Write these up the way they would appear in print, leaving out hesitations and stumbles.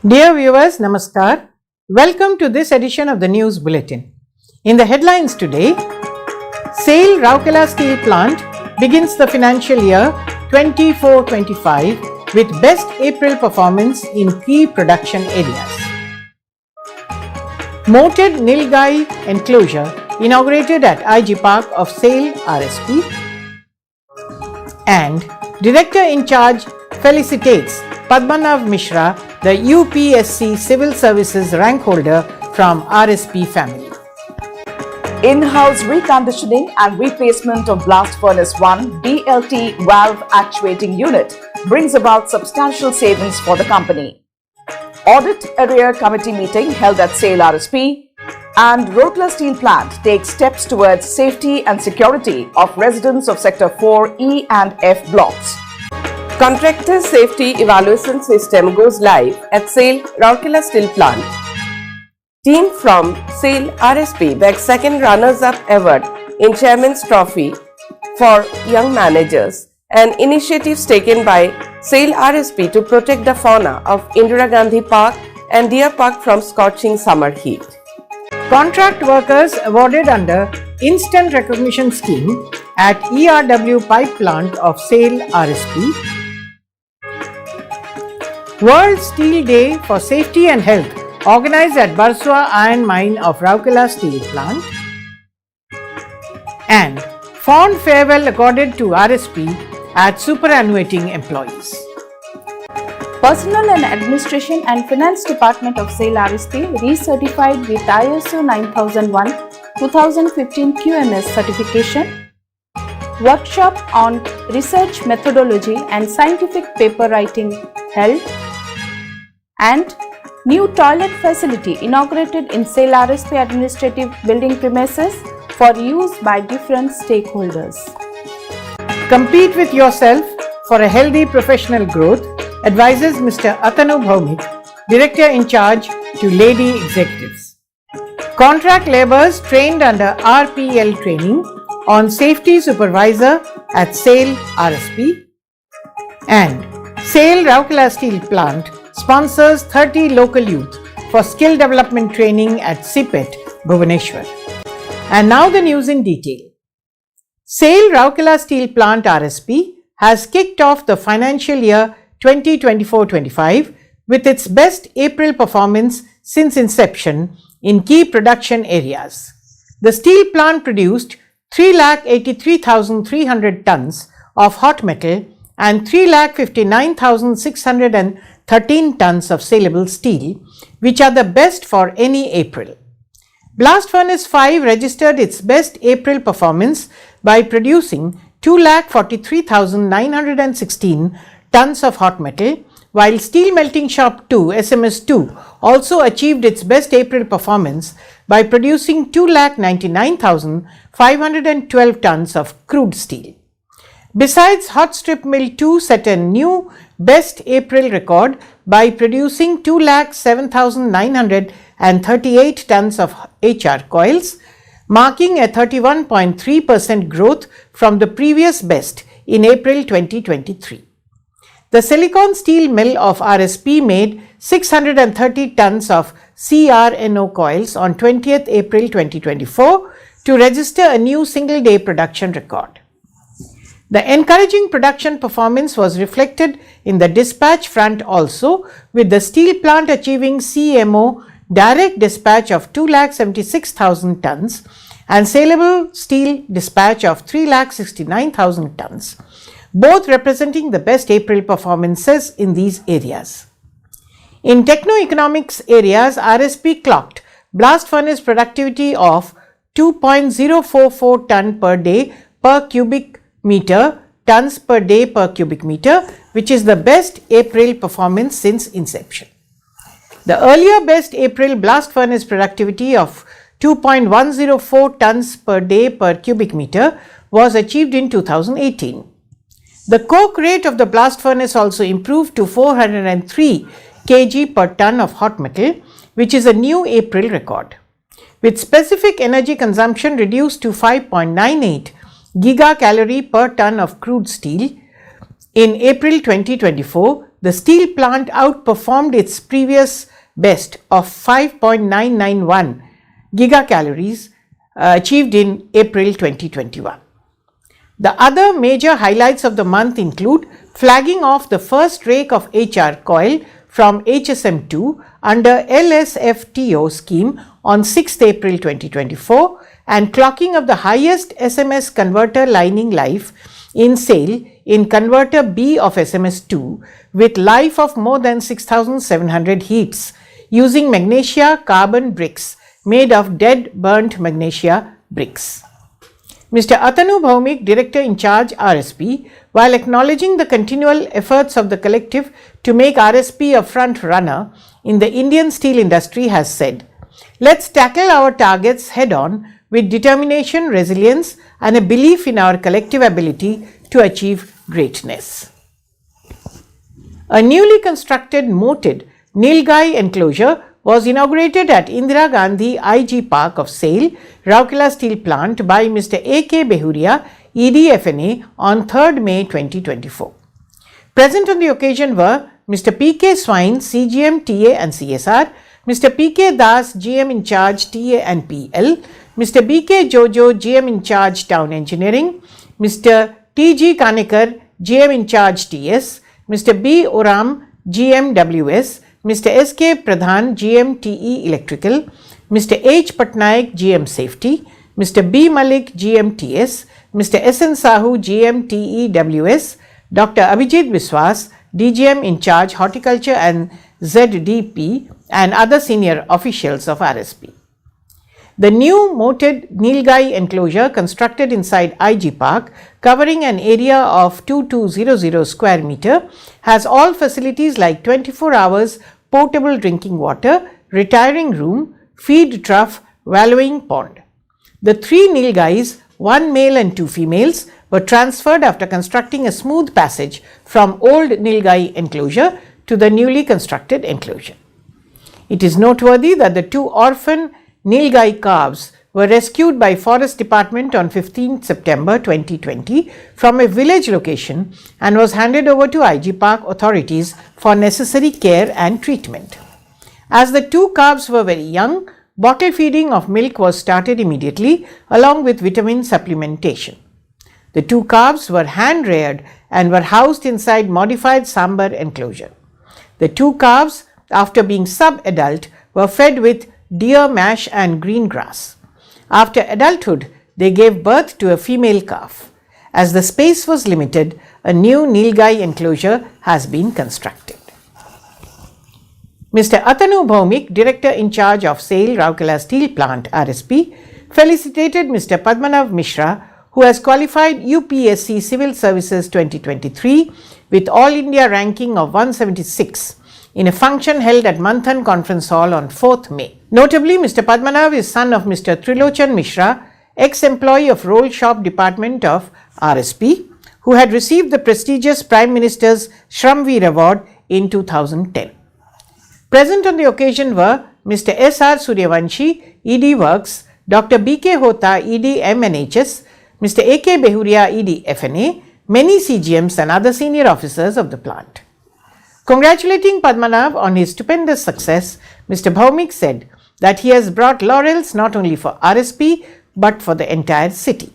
Dear viewers, Namaskar. Welcome to this edition of the News Bulletin. In the headlines today, SAIL Rourkela Steel Plant begins the financial year 24-25 with best April performance in key production areas. Moated Nilgai enclosure inaugurated at IG Park of SAIL RSP, and Director in Charge felicitates Padmanav Mishra, the UPSC Civil Services rank holder from RSP family. In-house reconditioning and replacement of Blast Furnace 1 BLT valve actuating unit brings about substantial savings for the company. Audit Arrear Committee meeting held at SAIL RSP, and Rourkela Steel Plant takes steps towards safety and security of residents of Sector 4 E and F blocks. Contractor Safety Evaluation System goes live at SAIL Rourkela Steel Plant. Team from SAIL RSP bags second runners-up award in Chairman's Trophy for Young Managers, and initiatives taken by SAIL RSP to protect the fauna of Indira Gandhi Park and Deer Park from scorching summer heat. Contract workers awarded under Instant Recognition Scheme at ERW Pipe Plant of SAIL RSP. World Steel Day for Safety and Health organized at Barswa Iron Mine of Rourkela Steel Plant, and fond farewell accorded to RSP at superannuating employees. Personnel and Administration and Finance Department of SAIL RSP recertified with ISO 9001-2015 QMS certification. Workshop on research methodology and scientific paper writing held, and new toilet facility inaugurated in SAIL RSP administrative building premises for use by different stakeholders. Compete with yourself for a healthy professional growth, advises Mr. Atanu Bhaumik, Director in Charge to Lady Executives. Contract labourers trained under RPL training on Safety Supervisor at SAIL RSP, and SAIL Rourkela Steel Plant sponsors 30 local youth for skill development training at CPET, Bhubaneswar. And now the news in detail. SAIL Rourkela Steel Plant RSP has kicked off the financial year 2024-25 with its best April performance since inception in key production areas. The steel plant produced 3,83,300 tons of hot metal and 3,59,613 tons of saleable steel, which are the best for any April. Blast Furnace 5 registered its best April performance by producing 2,43,916 tons of hot metal, while Steel Melting Shop 2 SMS2 also achieved its best April performance by producing 2,99,512 tons of crude steel. Besides, Hot Strip Mill 2 set a new best April record by producing 2,07,938 tons of HR coils, marking a 31.3% growth from the previous best in April 2023. The Silicon Steel Mill of RSP made 630 tons of CRNO coils on 20th April 2024 to register a new single-day production record. The encouraging production performance was reflected in the dispatch front also, with the steel plant achieving CMO direct dispatch of 2,76,000 tons and saleable steel dispatch of 3,69,000 tons, both representing the best April performances in these areas. In techno-economics areas, RSP clocked blast furnace productivity of 2.044 ton per day per cubic meter, tons per day per cubic meter, which is the best April performance since inception. The earlier best April blast furnace productivity of 2.104 tons per day per cubic meter was achieved in 2018. The coke rate of the blast furnace also improved to 403 kg per ton of hot metal, which is a new April record, with specific energy consumption reduced to 5.98 gigacalorie per ton of crude steel in April 2024 the steel plant outperformed its previous best of 5.991 gigacalories achieved in April 2021. The other major highlights of the month include flagging off the first rake of HR coil from HSM2 under LSFTO scheme on 6th April 2024 and clocking of the highest SMS converter lining life in SAIL in converter B of SMS2 with life of more than 6,700 heats using magnesia carbon bricks made of dead burnt magnesia bricks. Mr. Atanu Bhaumik, Director in Charge RSP, while acknowledging the continual efforts of the collective to make RSP a front runner in the Indian steel industry, has said, "Let's tackle our targets head on with determination, resilience and a belief in our collective ability to achieve greatness." A newly constructed moated Nilgai enclosure was inaugurated at Indira Gandhi IG Park of SAIL, Rourkela Steel Plant by Mr. A.K. Behuria, ED-FNA on 3rd May 2024. Present on the occasion were Mr. P.K. Swine, CGM, TA and CSR, Mr. P.K. Das, GM in charge TA and PL, Mr. B.K. Jojo, GM in charge Town Engineering, Mr. T.G. Kanekar, GM in charge TS, Mr. B. Oram, GM WS, Mr. S.K. Pradhan, GM TE Electrical, Mr. H. Patnaik, GM Safety, Mr. B. Malik, GM TS, Mr. S.N. Sahu, GM TE WS, Dr. Abhijit Biswas, DGM in charge Horticulture and ZDP, and other senior officials of RSP. The new moated Nilgai enclosure constructed inside IG Park, covering an area of 2200 square meter, has all facilities like 24 hours portable drinking water, retiring room, feed trough, wallowing pond. The 3 Nilgais, 1 male and 2 females, were transferred after constructing a smooth passage from old Nilgai enclosure to the newly constructed enclosure. It is noteworthy that the 2 orphan Nilgai calves were rescued by Forest Department on 15 September 2020 from a village location and was handed over to IG Park authorities for necessary care and treatment. As the 2 calves were very young, bottle feeding of milk was started immediately along with vitamin supplementation. The 2 calves were hand reared and were housed inside modified sambar enclosure. The 2 calves, after being sub-adult, were fed with deer mash and green grass. After adulthood, they gave birth to a female calf. As the space was limited, a new Nilgai enclosure has been constructed. Mr. Atanu Bhaumik, Director in charge of SAIL Rourkela Steel Plant RSP, felicitated Mr. Padmanav Mishra, who has qualified UPSC Civil Services 2023 with All India ranking of 176 in a function held at Manthan Conference Hall on 4th May. Notably, Mr. Padmanav is son of Mr. Trilochan Mishra, ex-employee of Roll Shop Department of RSP, who had received the prestigious Prime Minister's Shramveer Award in 2010. Present on the occasion were Mr. S.R. Suryavanshi, ED Works, Dr. B.K. Hota, ED MNHS, Mr. A.K. Behuria, ED FNA, many CGMs and other senior officers of the plant. Congratulating Padmanav on his stupendous success, Mr. Bhaumik said that he has brought laurels not only for RSP but for the entire city.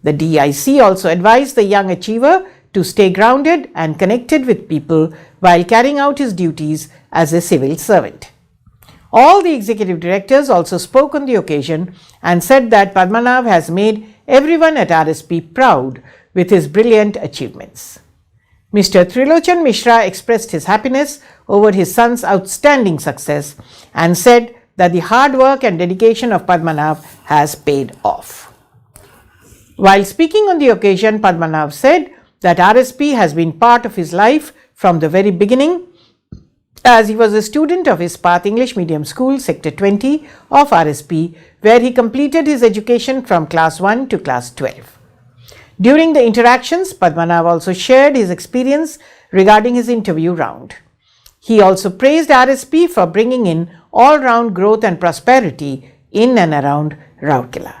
The DIC also advised the young achiever to stay grounded and connected with people while carrying out his duties as a civil servant. All the executive directors also spoke on the occasion and said that Padmanav has made everyone at RSP proud with his brilliant achievements. Mr. Trilochan Mishra expressed his happiness over his son's outstanding success and said that the hard work and dedication of Padmanav has paid off. While speaking on the occasion, Padmanav said that RSP has been part of his life from the very beginning, as he was a student of Ispat English Medium School, Sector 20 of RSP, where he completed his education from Class 1 to Class 12. During the interactions, Padmanav also shared his experience regarding his interview round. He also praised RSP for bringing in all-round growth and prosperity in and around Rourkela.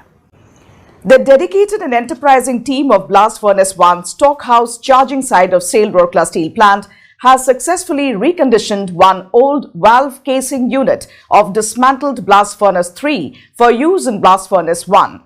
The dedicated and enterprising team of Blast Furnace 1 Stockhouse charging side of SAIL Rourkela Steel Plant has successfully reconditioned one old valve casing unit of dismantled Blast Furnace 3 for use in Blast Furnace 1.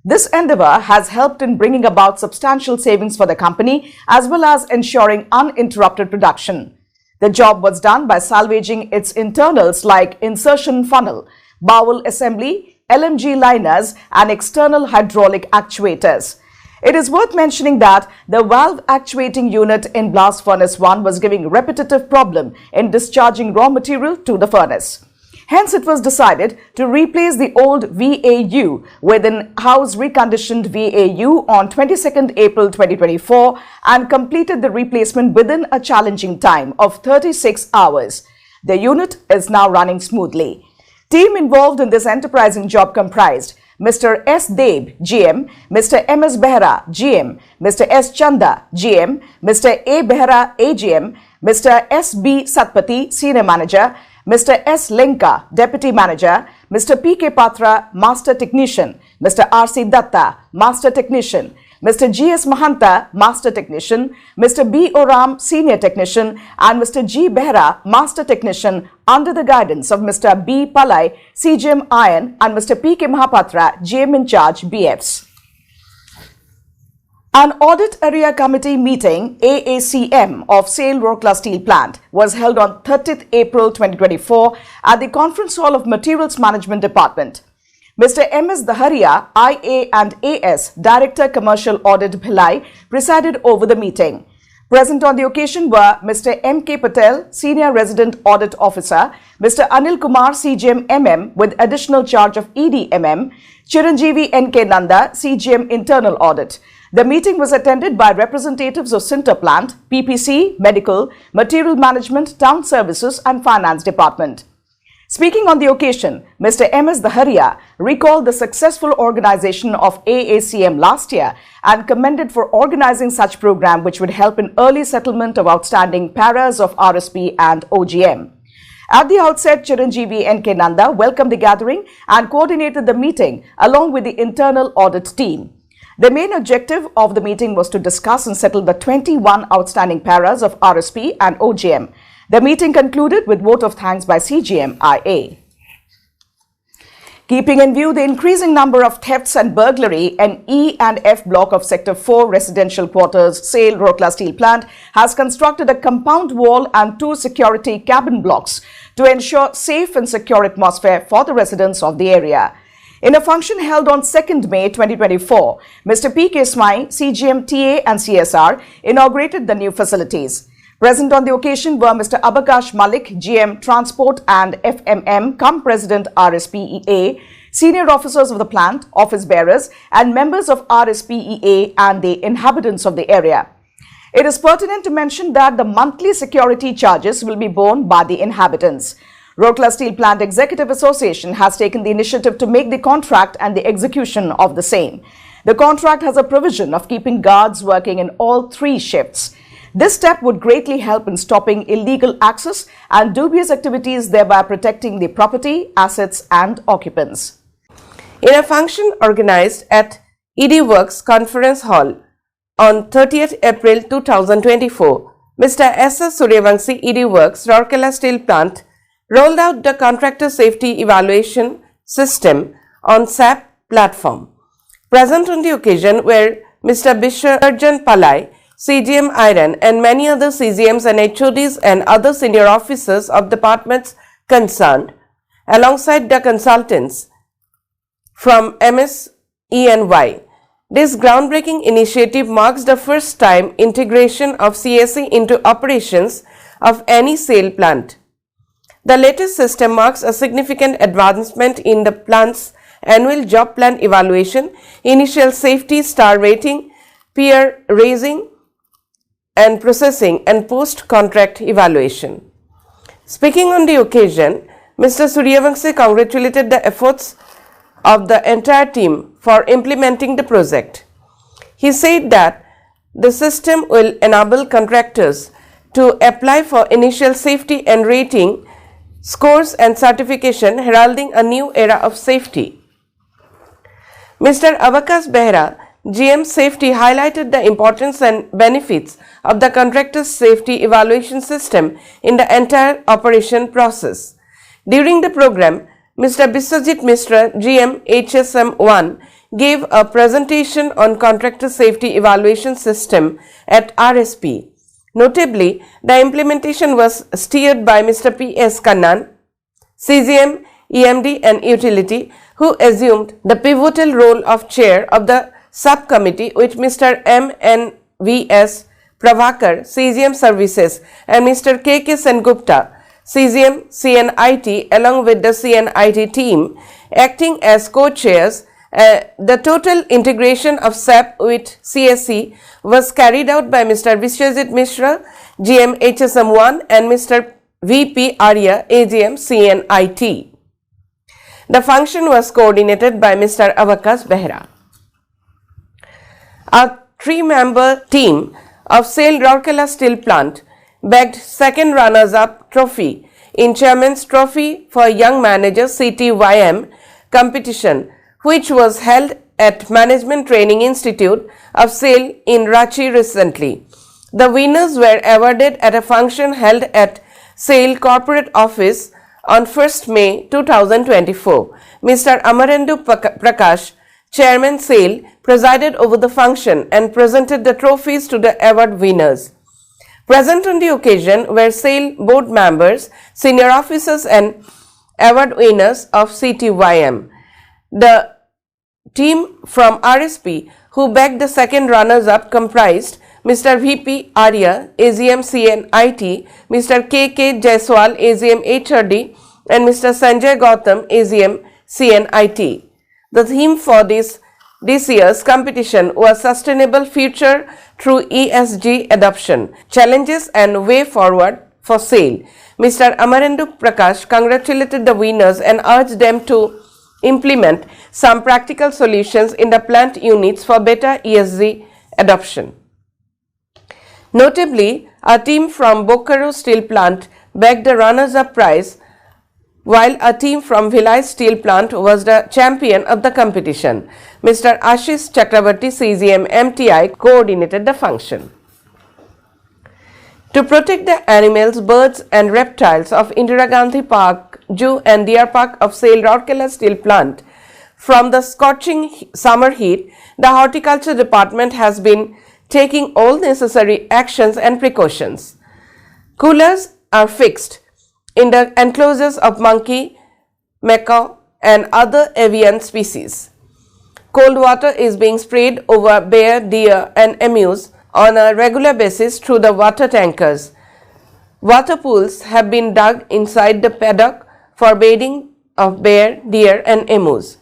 This endeavor has helped in bringing about substantial savings for the company as well as ensuring uninterrupted production. The job was done by salvaging its internals like insertion funnel, bowel assembly, LMG liners and external hydraulic actuators. It is worth mentioning that the valve actuating unit in Blast Furnace 1 was giving repetitive problem in discharging raw material to the furnace. Hence, it was decided to replace the old VAU with an in-house reconditioned VAU on 22nd April 2024 and completed the replacement within a challenging time of 36 hours. The unit is now running smoothly. Team involved in this enterprising job comprised Mr. S. Deb, GM, Mr. M. S. Behra, GM, Mr. S. Chanda, GM, Mr. A. Behra, AGM, Mr. S. B. Satpathy, Senior Manager, Mr. S. Lenka, Deputy Manager, Mr. P. K. Patra, Master Technician, Mr. R. C. Datta, Master Technician, Mr. G. S. Mahanta, Master Technician, Mr. B. Oram, Senior Technician, and Mr. G. Behra, Master Technician, under the guidance of Mr. B. Palai, CGM Iron, and Mr. P. K. Mahapatra, GM in charge, BFs. An Audit Area Committee meeting, AACM, of SAIL Rourkela Steel Plant was held on 30th April 2024 at the Conference Hall of Materials Management Department. Mr. M. S. Daharia, IA and AS, Director Commercial Audit Bhilai, presided over the meeting. Present on the occasion were Mr. M. K. Patel, Senior Resident Audit Officer, Mr. Anil Kumar, CGM MM with additional charge of EDMM, Chiranjeevi N. K. Nanda, CGM Internal Audit. The meeting was attended by representatives of Sinter Plant, PPC, Medical, Material Management, Town Services and Finance Department. Speaking on the occasion, Mr. M. S. Daharia recalled the successful organization of AACM last year and commended for organizing such program which would help in early settlement of outstanding paras of RSP and OGM. At the outset, Chiranjeevi N. K. Nanda welcomed the gathering and coordinated the meeting along with the internal audit team. The main objective of the meeting was to discuss and settle the 21 outstanding paras of RSP and OGM. The meeting concluded with vote of thanks by CGM IA. Keeping in view the increasing number of thefts and burglary, an E and F block of Sector 4 residential quarters, SAIL Rourkela Steel Plant, has constructed a compound wall and 2 security cabin blocks to ensure safe and secure atmosphere for the residents of the area. In a function held on 2nd May 2024, Mr. P. K. Smai, CGM TA and CSR, inaugurated the new facilities. Present on the occasion were Mr. Abakash Malik, GM Transport and FMM, President RSPEA, senior officers of the plant, office bearers, and members of RSPEA and the inhabitants of the area. It is pertinent to mention that the monthly security charges will be borne by the inhabitants. Rourkela Steel Plant Executive Association has taken the initiative to make the contract and the execution of the same. The contract has a provision of keeping guards working in all 3 shifts. This step would greatly help in stopping illegal access and dubious activities, thereby protecting the property, assets and occupants. In a function organized at ED Works Conference Hall on 30th April 2024, Mr. S. S. Suryavangsi, ED Works, Rourkela Steel Plant, rolled out the Contractor Safety Evaluation System on SAP platform. Present on the occasion were Mr. Bisharjan Palai, CGM Iron, and many other CGMs and HODs and other senior officers of departments concerned, alongside the consultants from MS-ENY. This groundbreaking initiative marks the first time integration of CSE into operations of any SAIL plant. The latest system marks a significant advancement in the plant's annual job plan evaluation, initial safety star rating, peer raising, and processing and post-contract evaluation. Speaking on the occasion, Mr. Suryavangsi congratulated the efforts of the entire team for implementing the project. He said that the system will enable contractors to apply for initial safety and rating scores and certification, heralding a new era of safety. Mr. Abakash Behra, GM Safety highlighted the importance and benefits of the contractor's safety evaluation system in the entire operation process. During the program, Mr. Biswajit Mishra, GM HSM1, gave a presentation on contractor safety evaluation system at RSP. Notably, the implementation was steered by Mr. P.S. Kannan, CGM, EMD and Utility, who assumed the pivotal role of chair of the subcommittee with Mr. M.N.V.S. Pravakar, CGM Services, and Mr. K.K. Sengupta, CGM CNIT, along with the CNIT team, acting as co-chairs. The total integration of SAP with CSE was carried out by Mr. Biswajit Mishra, GM HSM1, and Mr. VP Arya, AGM CNIT. The function was coordinated by Mr. Avakas Behra. A 3-member team of SAIL Rourkela Steel Plant bagged second runners-up trophy in Chairman's Trophy for Young Manager CTYM competition, which was held at Management Training Institute of SAIL in Ranchi recently. The winners were awarded at a function held at SAIL Corporate Office on 1st May 2024. Mr. Amarendu Prakash, Chairman SAIL, presided over the function and presented the trophies to the award winners. Present on the occasion were SAIL board members, senior officers and award winners of CTYM. The team from RSP who bagged the second runners-up comprised Mr. VP Arya, AGM CNIT, Mr. KK Jaiswal, AGM HRD, and Mr. Sanjay Gautam, AGM CNIT. The theme for this year's competition was Sustainable Future through ESG Adoption, Challenges and Way Forward for SAIL. Mr. Amarendu Prakash congratulated the winners and urged them to implement some practical solutions in the plant units for better ESG adoption. Notably, a team from Bokaro Steel Plant bagged the runners-up prize, while a team from Bhilai Steel Plant was the champion of the competition. Mr. Ashish Chakravarti, CGM MTI, coordinated the function. To protect the animals, birds and reptiles of Indira Gandhi Park, Zoo and Deer Park of SAIL Rourkela Steel Plant from the scorching summer heat, the Horticulture Department has been taking all necessary actions and precautions. Coolers are fixed in the enclosures of monkey, macaw and other avian species. Cold water is being sprayed over bear, deer and emus on a regular basis through the water tankers. Water pools have been dug inside the paddock for bathing of bear, deer and emus.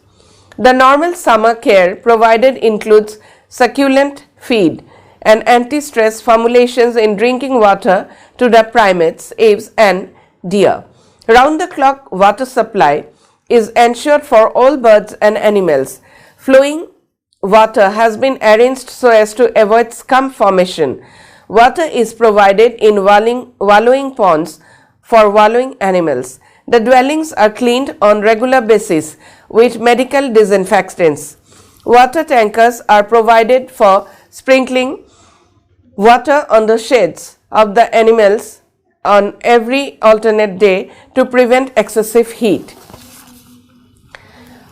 The normal summer care provided includes succulent feed and anti-stress formulations in drinking water to the primates, apes and deer. Round-the-clock water supply is ensured for all birds and animals. Flowing water has been arranged so as to avoid scum formation. Water is provided in wallowing ponds for wallowing animals. The dwellings are cleaned on regular basis with medical disinfectants. Water tankers are provided for sprinkling water on the sheds of the animals on every alternate day to prevent excessive heat.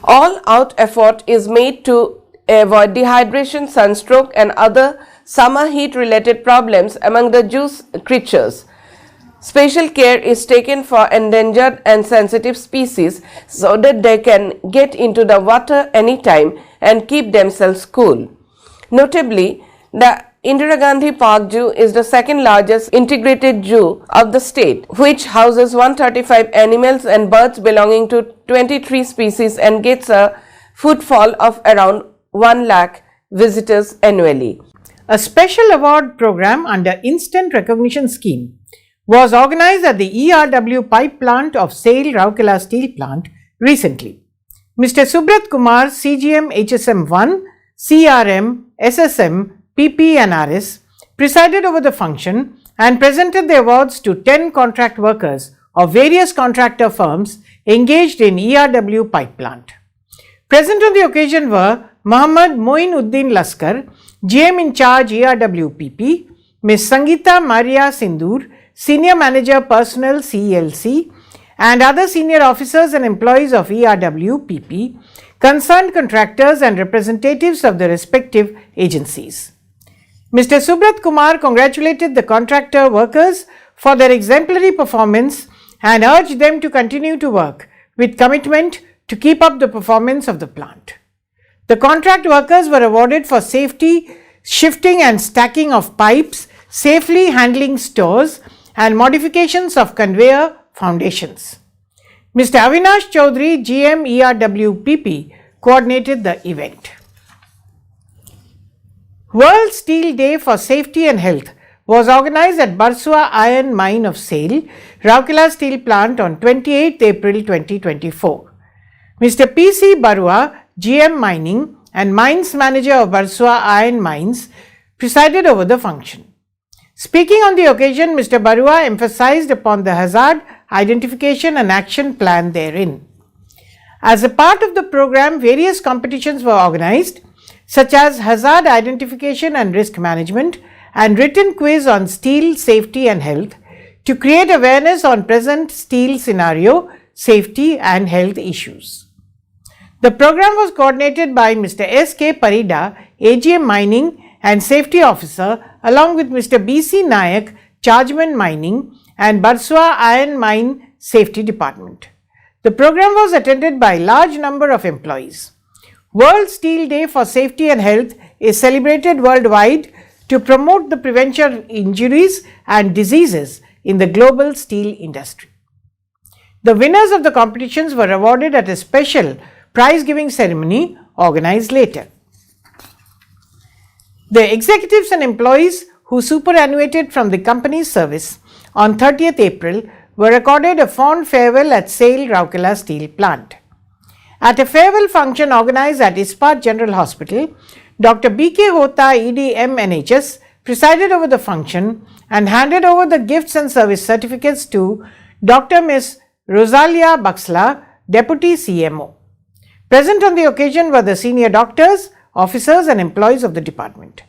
All out effort is made to avoid dehydration, sunstroke and other summer heat related problems among the juice creatures. Special care is taken for endangered and sensitive species so that they can get into the water anytime and keep themselves cool. Notably, the Indira Gandhi Park Zoo is the second largest integrated zoo of the state, which houses 135 animals and birds belonging to 23 species and gets a footfall of around 1 lakh visitors annually. A special award program under Instant Recognition Scheme was organized at the ERW pipe plant of SAIL Rourkela Steel Plant recently. Mr. Subrat Kumar, CGM HSM1, CRM, SSM, PP and RS presided over the function and presented the awards to 10 contract workers of various contractor firms engaged in ERW pipe plant. Present on the occasion were Muhammad Moinuddin Laskar, GM in charge ERWPP, Ms. Sangeeta Maria Sindur, Senior Manager Personnel CELC, and other senior officers and employees of ERWPP, concerned contractors and representatives of the respective agencies. Mr. Subrat Kumar congratulated the contractor workers for their exemplary performance and urged them to continue to work with commitment to keep up the performance of the plant. The contract workers were awarded for safety, shifting and stacking of pipes, safely handling stores, and modifications of conveyor foundations. Mr. Avinash Chaudhary, GM ERWPP, coordinated the event. World Steel Day for Safety and Health was organized at Barsua Iron Mine of SAIL, Rourkela Steel Plant on 28 April 2024. Mr. P.C. Barua, GM Mining and Mines Manager of Barsua Iron Mines, presided over the function. Speaking on the occasion, Mr. Barua emphasized upon the hazard identification and action plan therein. As a part of the program, various competitions were organized, such as hazard identification and risk management and written quiz on steel safety and health, to create awareness on present steel scenario, safety and health issues. The program was coordinated by Mr. S.K. Parida, AGM Mining and Safety Officer, along with Mr. B.C. Nayak, Chargeman Mining and Barsua Iron Mine Safety Department. The program was attended by a large number of employees. World Steel Day for Safety and Health is celebrated worldwide to promote the prevention of injuries and diseases in the global steel industry. The winners of the competitions were awarded at a special prize-giving ceremony organized later. The executives and employees who superannuated from the company's service on 30th April were accorded a fond farewell at SAIL Rourkela Steel Plant. At a farewell function organized at Ispat General Hospital, Dr. B.K. Hota, ED MNHS, presided over the function and handed over the gifts and service certificates to Dr. Ms. Rosalia Baxla, Deputy CMO. Present on the occasion were the senior doctors, officers and employees of the department.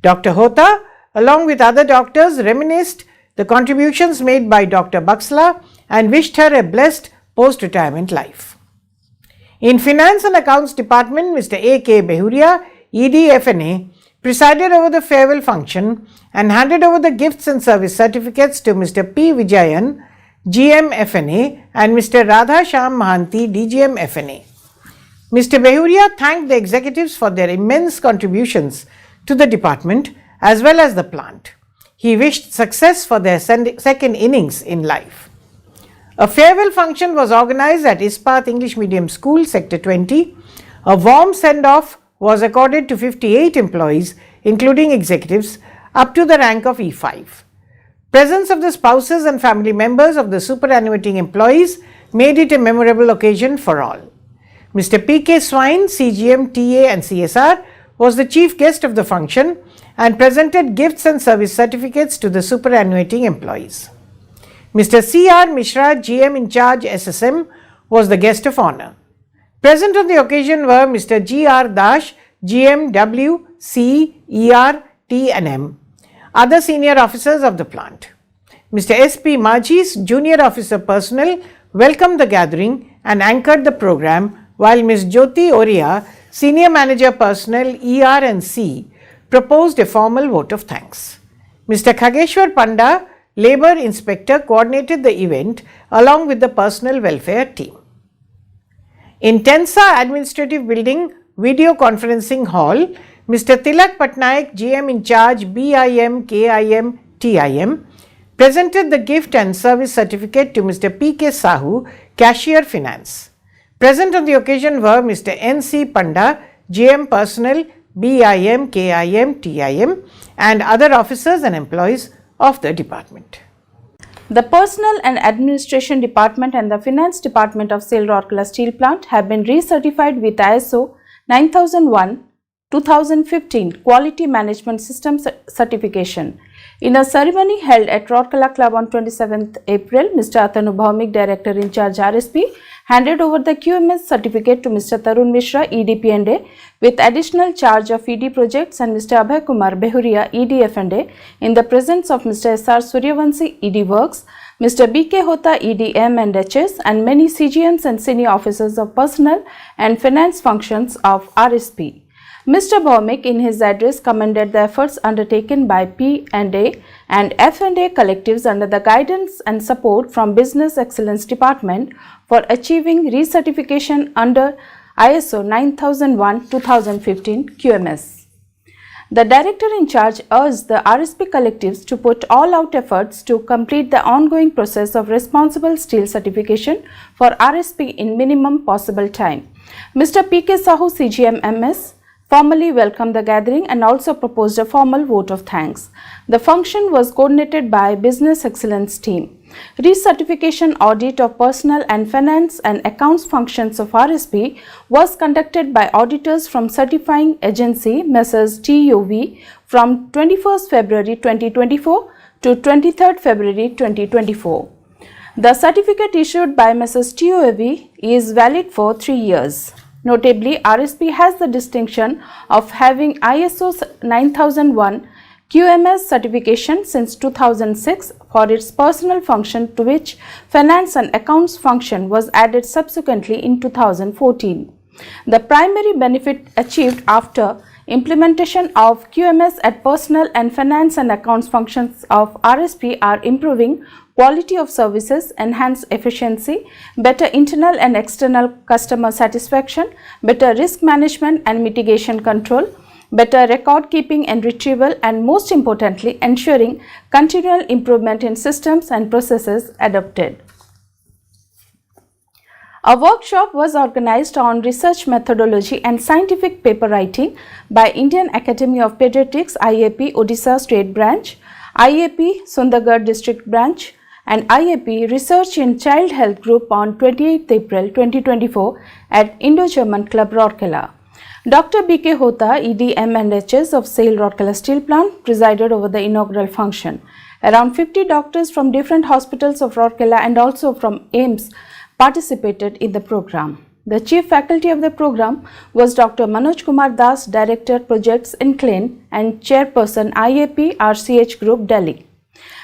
Dr. Hota, along with other doctors, reminisced the contributions made by Dr. Baxla and wished her a blessed post-retirement life. In Finance and Accounts Department, Mr. A.K. Behuria, ED FNA, presided over the farewell function and handed over the gifts and service certificates to Mr. P. Vijayan, GM FNA, and Mr. Radha Sham Mahanti, DGM FNA. Mr. Behuria thanked the executives for their immense contributions to the department as well as the plant. He wished success for their second innings in life. A farewell function was organized at Ispat English Medium School, Sector 20. A warm send-off was accorded to 58 employees, including executives, up to the rank of E5. Presence of the spouses and family members of the superannuating employees made it a memorable occasion for all. Mr. P.K. Swine, CGM, TA and CSR, was the chief guest of the function and presented gifts and service certificates to the superannuating employees. Mr. C.R. Mishra, GM in charge SSM, was the guest of honor. Present on the occasion were Mr. G.R. Dash, GM W, C, ER, T and M, other senior officers of the plant. Mr. S.P. Majis, Junior Officer Personnel, welcomed the gathering and anchored the program, while Ms. Jyoti Oria, Senior Manager Personnel ER and C, proposed a formal vote of thanks. Mr. Khageshwar Panda, Labour Inspector, coordinated the event along with the Personnel Welfare team. In Tensa Administrative Building Video Conferencing Hall, Mr. Tilak Patnaik, GM in charge BIM, KIM, TIM, presented the gift and service certificate to Mr. P.K. Sahu, Cashier Finance. Present on the occasion were Mr. N.C. Panda, GM Personnel, BIM, KIM, TIM, and other officers and employees of the department. The Personnel and Administration Department and the Finance Department of SAIL Rourkela Steel Plant have been recertified with ISO 9001-2015 Quality Management System certification. In a ceremony held at Rourkela Club on 27th April, Mr. Atanu Bhaumik, Director in charge RSP, handed over the QMS certificate to Mr. Tarun Mishra, ED&A, with additional charge of ED projects, and Mr. Abhay Kumar Behuria, ED&A, in the presence of Mr. S.R. Suryavanshi, ED Works, Mr. B.K. Hota, EDM and HS, and many CGMs and senior officers of personnel and finance functions of RSP. Mr. Bhaumik in his address commended the efforts undertaken by P&A and F&A collectives under the guidance and support from Business Excellence Department for achieving recertification under ISO 9001-2015 QMS. The Director in charge urged the RSP collectives to put all-out efforts to complete the ongoing process of responsible steel certification for RSP in minimum possible time. Mr. P.K. Sahu, CGM MS, formally welcomed the gathering and also proposed a formal vote of thanks. The function was coordinated by Business Excellence team. Recertification audit of personnel and finance and accounts functions of RSP was conducted by auditors from certifying agency Messrs. TUV from 21st February 2024 to 23rd February 2024. The certificate issued by Messrs. TUV is valid for 3 years. Notably, RSP has the distinction of having ISO 9001 QMS certification since 2006 for its personnel function, to which finance and accounts function was added subsequently in 2014. The primary benefit achieved after implementation of QMS at personnel and finance and accounts functions of RSP are improving quality of services, enhanced efficiency, better internal and external customer satisfaction, better risk management and mitigation control, better record keeping and retrieval, and most importantly, ensuring continual improvement in systems and processes adopted. A workshop was organized on research methodology and scientific paper writing by Indian Academy of Pediatrics IAP Odisha State Branch, IAP Sundargarh District Branch, and IAP Research in Child Health Group on 28th April 2024 at Indo-German Club, Rourkela. Dr. B.K. Hota, ED, M and HS of SAIL Rourkela Steel Plant, presided over the inaugural function. Around 50 doctors from different hospitals of Rourkela and also from AIIMS participated in the program. The chief faculty of the program was Dr. Manoj Kumar Das, Director Projects in CLANE and Chairperson IAP RCH Group, Delhi.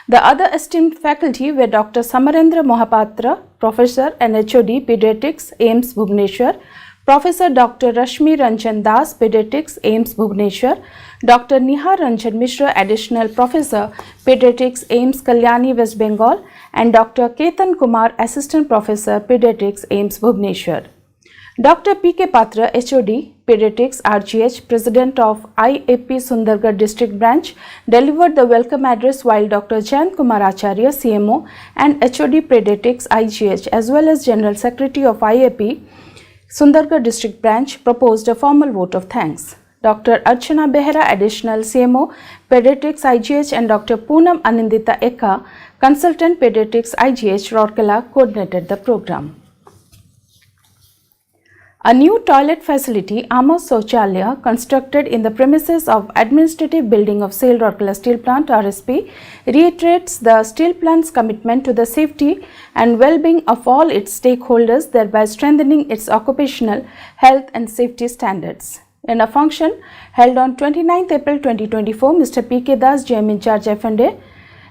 The other esteemed faculty were Dr. Samarendra Mohapatra, Professor and HOD Pediatrics, AIIMS Bhubaneswar, Professor Dr. Rashmi Ranjan Das, Pediatrics, AIIMS Bhubaneswar, Dr. Nihar Ranjan Mishra, Additional Professor, Pediatrics, AIIMS Kalyani, West Bengal, and Dr. Ketan Kumar, Assistant Professor, Pediatrics, AIIMS Bhubaneswar. Dr. P.K. Patra, HOD, Pediatrics, RGH, President of IAP Sundargarh District Branch, delivered the welcome address, while Dr. Jayant Kumar Acharya, CMO and HOD Pediatrics, IGH, as well as General Secretary of IAP Sundargarh District Branch, proposed a formal vote of thanks. Dr. Archana Behera, Additional CMO, Pediatrics, IGH, and Dr. Poonam Anindita Eka, Consultant Pediatrics, IGH, Rourkela, coordinated the program. A new toilet facility, Amos Sauchalaya, constructed in the premises of Administrative Building of SAIL Rourkela Steel Plant RSP, reiterates the steel plant's commitment to the safety and well-being of all its stakeholders, thereby strengthening its occupational health and safety standards. In a function held on 29th April 2024, Mr. P.K. Das, GM in charge F&A,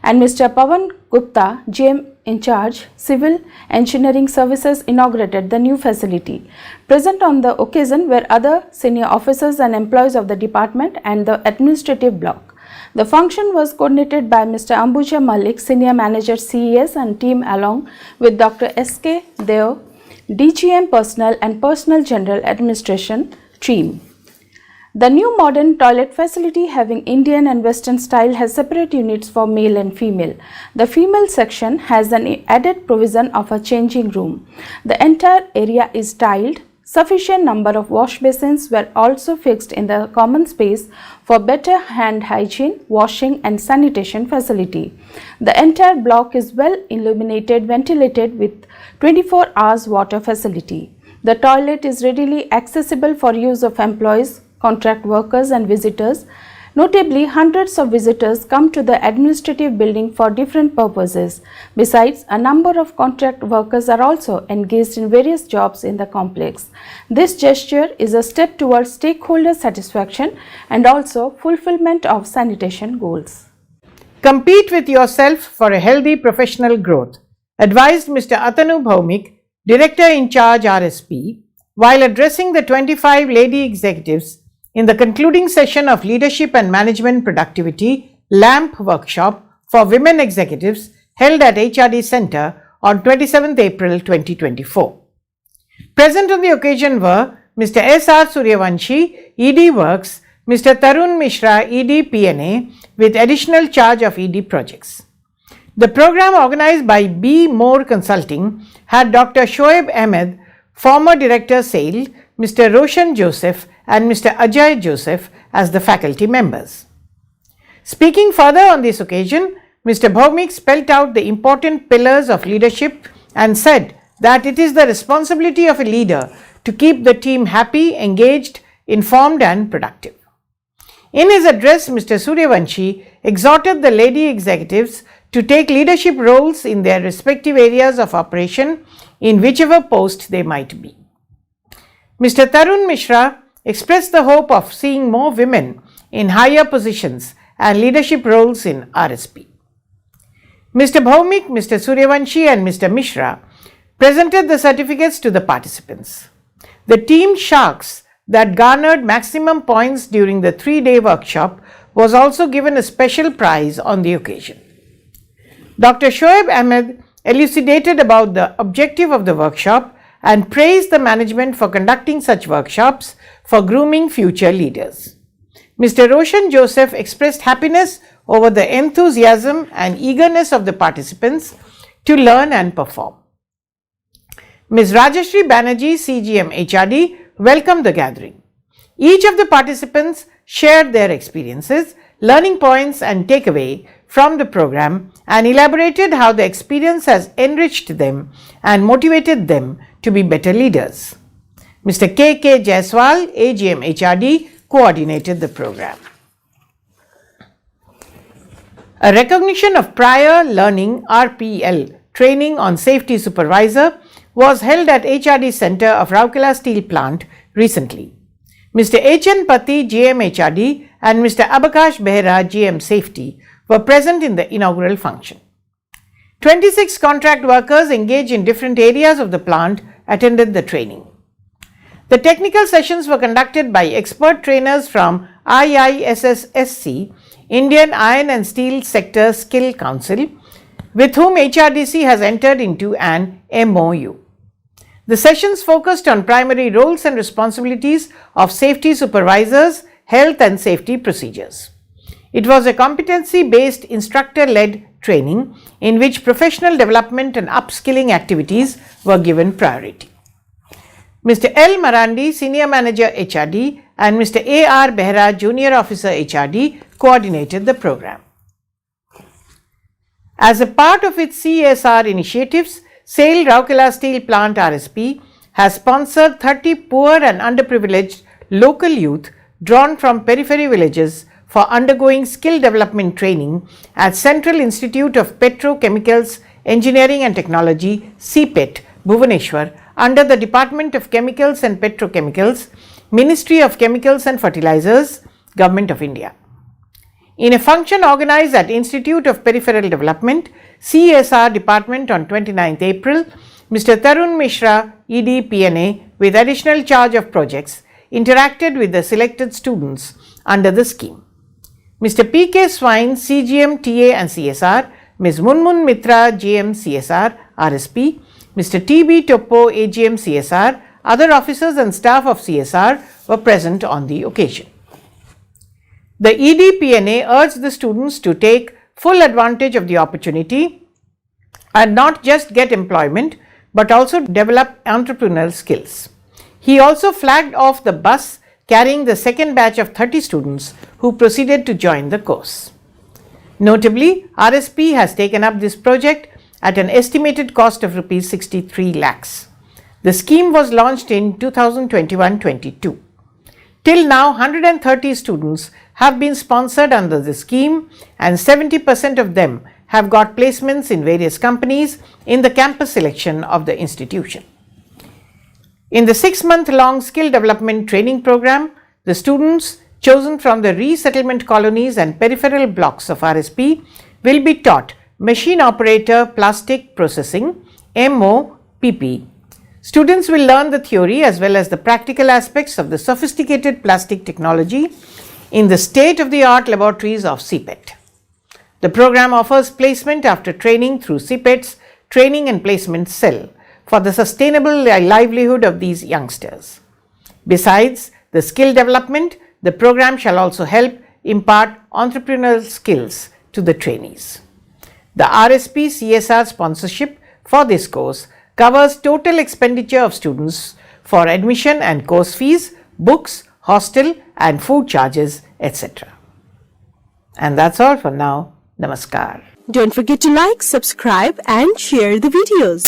and Mr. Pawan Gupta, GM in charge Civil Engineering Services, inaugurated the new facility. Present on the occasion were other senior officers and employees of the department and the administrative block. The function was coordinated by Mr. Ambuja Malik, Senior Manager CES, and team along with Dr. S.K. Deo, DGM Personnel and Personnel General Administration team. The new modern toilet facility, having Indian and Western style, has separate units for male and female. The female section has an added provision of a changing room. The entire area is tiled. Sufficient number of wash basins were also fixed in the common space for better hand hygiene, washing and sanitation facility. The entire block is well illuminated, ventilated with 24 hours water facility. The toilet is readily accessible for use of employees, contract workers and visitors. Notably, hundreds of visitors come to the administrative building for different purposes. Besides, a number of contract workers are also engaged in various jobs in the complex. This gesture is a step towards stakeholder satisfaction and also fulfillment of sanitation goals. Compete with yourself for a healthy professional growth, advised Mr. Atanu Bhaumik, Director in Charge RSP, while addressing the 25 lady executives in the concluding session of Leadership and Management Productivity LAMP workshop for women executives held at HRD Center on 27th April 2024. Present on the occasion were Mr. S.R. Suryavanshi, ED Works, Mr. Tarun Mishra, ED PNA with additional charge of ED projects. The program organized by B. Moore Consulting had Dr. Shoaib Ahmed, former Director SAIL, Mr. Roshan Joseph and Mr. Ajay Joseph as the faculty members. Speaking further on this occasion, Mr. Bhaumik spelled out the important pillars of leadership and said that it is the responsibility of a leader to keep the team happy, engaged, informed and productive. In his address, Mr. Suryavanshi exhorted the lady executives to take leadership roles in their respective areas of operation in whichever post they might be. Mr. Tarun Mishra expressed the hope of seeing more women in higher positions and leadership roles in RSP. Mr. Bhaumik, Mr. Suryavanshi and Mr. Mishra presented the certificates to the participants. The team Sharks that garnered maximum points during the 3-day workshop was also given a special prize on the occasion. Dr. Shoaib Ahmed elucidated about the objective of the workshop and praised the management for conducting such workshops for grooming future leaders. Mr. Roshan Joseph expressed happiness over the enthusiasm and eagerness of the participants to learn and perform. Ms. Rajashri Banerjee, CGM HRD, welcomed the gathering. Each of the participants shared their experiences, learning points and takeaway from the program and elaborated how the experience has enriched them and motivated them to be better leaders. Mr. K.K. Jaiswal, AGM HRD, coordinated the program. A recognition of prior learning RPL training on safety supervisor was held at HRD Center of Rourkela Steel Plant recently. Mr. H.N. Pati, GM HRD and Mr. Abakash Behra, GM Safety were present in the inaugural function. 26 contract workers engaged in different areas of the plant attended the training. The technical sessions were conducted by expert trainers from IISSSC, Indian Iron and Steel Sector Skill Council, with whom HRDC has entered into an MOU. The sessions focused on primary roles and responsibilities of safety supervisors, health and safety procedures. It was a competency-based instructor-led training in which professional development and upskilling activities were given priority. Mr. L. Marandi, Senior Manager HRD and Mr. A.R. Behra, Junior Officer HRD coordinated the program. As a part of its CSR initiatives, SAIL Rourkela Steel Plant RSP has sponsored 30 poor and underprivileged local youth drawn from periphery villages for undergoing skill development training at Central Institute of Petrochemicals, Engineering and Technology CPET, Bhubaneswar, under the Department of Chemicals and Petrochemicals, Ministry of Chemicals and Fertilizers, Government of India. In a function organized at Institute of Peripheral Development, CSR Department on 29th April, Mr. Tarun Mishra, ED PNA, with additional charge of projects, interacted with the selected students under the scheme. Mr. P.K. Swine, CGM, TA and CSR, Ms. Munmun Mitra, GM, CSR, RSP, Mr. T.B. Topo, AGM, CSR, other officers and staff of CSR were present on the occasion. The EDPNA urged the students to take full advantage of the opportunity and not just get employment but also develop entrepreneurial skills. He also flagged off the bus carrying the second batch of 30 students who proceeded to join the course. Notably, RSP has taken up this project at an estimated cost of Rs 63 lakhs. The scheme was launched in 2021-22. Till now, 130 students have been sponsored under the scheme, and 70% of them have got placements in various companies in the campus selection of the institution. In the 6-month-long skill development training program, the students chosen from the resettlement colonies and peripheral blocks of RSP will be taught Machine Operator Plastic Processing (MOPP). Students will learn the theory as well as the practical aspects of the sophisticated plastic technology in the state-of-the-art laboratories of CPET. The program offers placement after training through CPET's Training and Placement Cell for the sustainable livelihood of these youngsters. Besides the skill development, the program shall also help impart entrepreneurial skills to the trainees. The RSP CSR sponsorship for this course covers total expenditure of students for admission and course fees, books, hostel and food charges, etc. And that's all for now. Namaskar. Don't forget to like, subscribe and share the videos.